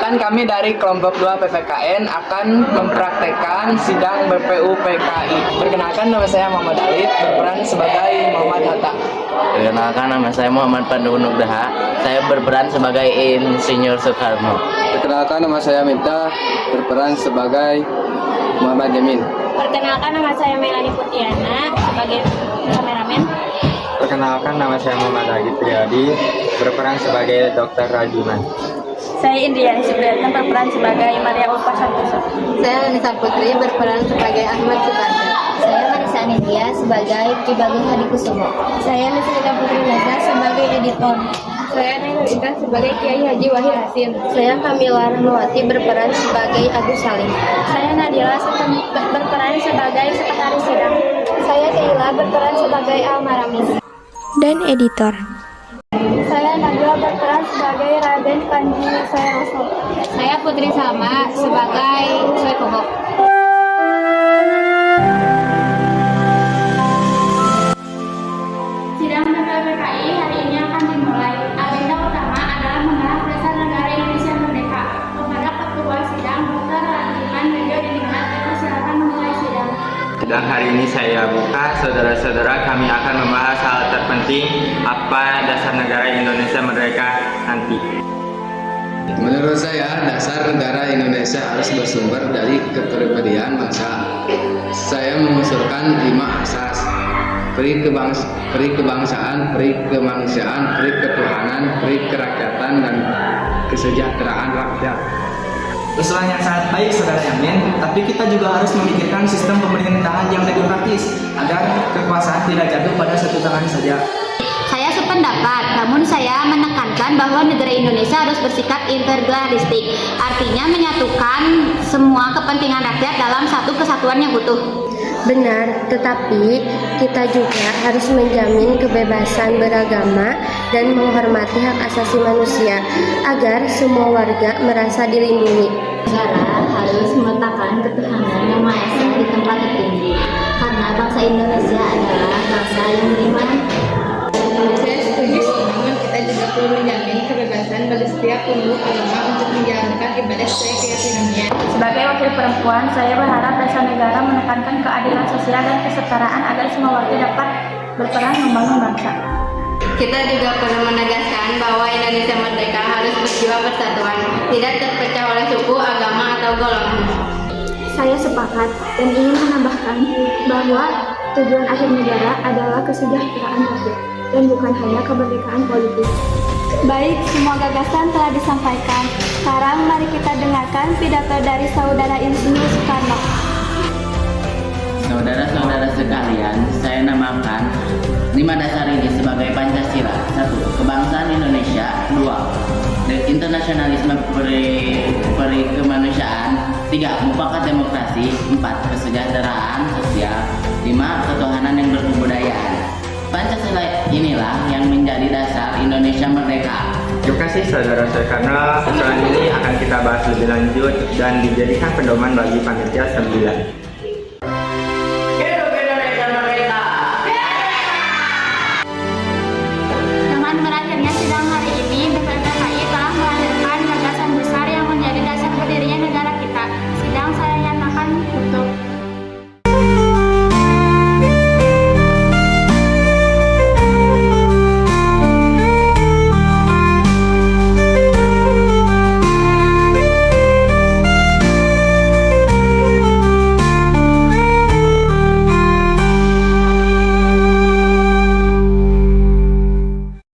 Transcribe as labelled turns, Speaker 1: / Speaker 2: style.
Speaker 1: Perkenalkan, kami dari kelompok 2 PPKN akan mempraktekkan sidang BPU PKI. Perkenalkan, nama saya Muhammad Alif, berperan sebagai Muhammad Hatta.
Speaker 2: Perkenalkan, nama saya Muhammad Pandu Nugdaha. Saya berperan sebagai Insinyur Soekarno.
Speaker 3: Perkenalkan, nama saya Minta, berperan sebagai Muhammad Yamin.
Speaker 4: Perkenalkan, nama saya Melani Putiana sebagai kameramen.
Speaker 3: Perkenalkan, nama saya Muhammad Agit Priyadi, berperan sebagai Dr. Rajuman.
Speaker 4: Saya Indriani Supriyatna berperan sebagai Maria Ulfa Santoso.
Speaker 5: Saya Anissa Putri berperan sebagai Ahmad Suparno. Saya Marisa Anidia sebagai Ki Bagong Hadikusumo. Saya Nisrika Putri Nasa sebagai editor.
Speaker 4: Saya Nailul Indah sebagai Kiai Haji Wahid Hasim.
Speaker 5: Saya Kamila Rahmawati berperan sebagai Agus Salim.
Speaker 4: Saya Nadila berperan sebagai sekretaris sidang.
Speaker 5: Saya Keila berperan sebagai Almaramis
Speaker 6: dan editor.
Speaker 4: Saya Nabila berperan sebagai Raden Panji Sayaroso.
Speaker 5: Saya Putri Salma sebagai Soekobok.
Speaker 4: Sidang BPPKI hari ini akan dimulai. Agenda utama adalah mengenal dasar negara Indonesia Merdeka. Kepada Ketua Sidang, Dr. Radiman Bejo Diningrat, silakan memulai sidang.
Speaker 3: Dan hari ini saya buka, saudara-saudara, kami akan membahas hal terpenting, apa dasar negara Indonesia Merdeka nanti.
Speaker 7: Menurut saya, dasar negara Indonesia harus bersumber dari kepribadian bangsa. Saya mengusulkan 5 asas: peri kebangsaan, peri kemanusiaan, peri ketuhanan, peri kerakyatan, dan kesejahteraan rakyat.
Speaker 1: Usulan yang sangat baik, Saudara Yamin, tapi kita juga harus memikirkan sistem pemerintahan yang demokratis agar kekuasaan tidak jatuh pada satu tangan saja.
Speaker 5: Saya sependapat, namun saya menekankan bahwa negara Indonesia harus bersikap integralistik, artinya menyatukan semua kepentingan rakyat dalam satu kesatuan yang utuh.
Speaker 6: Benar, tetapi kita juga harus menjamin kebebasan beragama dan menghormati hak asasi manusia agar semua warga merasa dilindungi.
Speaker 5: Negara harus meletakkan ketuhanan yang Maha Esa di tempat tertinggi, karena bangsa Indonesia adalah bangsa yang beriman.
Speaker 8: Saya setuju, namun kita juga perlu menjamin kebebasan bagi setiap pemeluk agama untuk menjalankan ibadah sesuai keyakinannya.
Speaker 4: Sebagai wakil perempuan, saya berharap dasar negara menekankan keadilan sosial dan kesetaraan agar semua warga dapat berperan membangun bangsa.
Speaker 5: Kita juga perlu menegaskan bahwa Indonesia merdeka harus berjiwa persatuan, tidak terpecah oleh suku, agama, atau golongan.
Speaker 4: Saya sepakat dan ingin menambahkan bahwa tujuan akhir negara adalah kesejahteraan rakyat dan bukan hanya kemerdekaan politik. Baik, semua gagasan telah disampaikan. Sekarang mari kita dengarkan pidato dari Saudara Insinyur Soekarno.
Speaker 2: Saudara-saudara sekalian, saya namakan 5 dasar ini sebagai Pancasila. 1. Kebangsaan Indonesia. 2. Internasionalisme peri kemanusiaan. 3. Mufakat demokrasi. 4. Kesejahteraan sosial. 5. Ketuhanan yang berkebudayaan. Pancasila inilah yang menjadi dasar Indonesia merdeka.
Speaker 3: Terima kasih saudara-saudara, karena usulan ini akan kita bahas lebih lanjut dan dijadikan pedoman bagi panitia 9.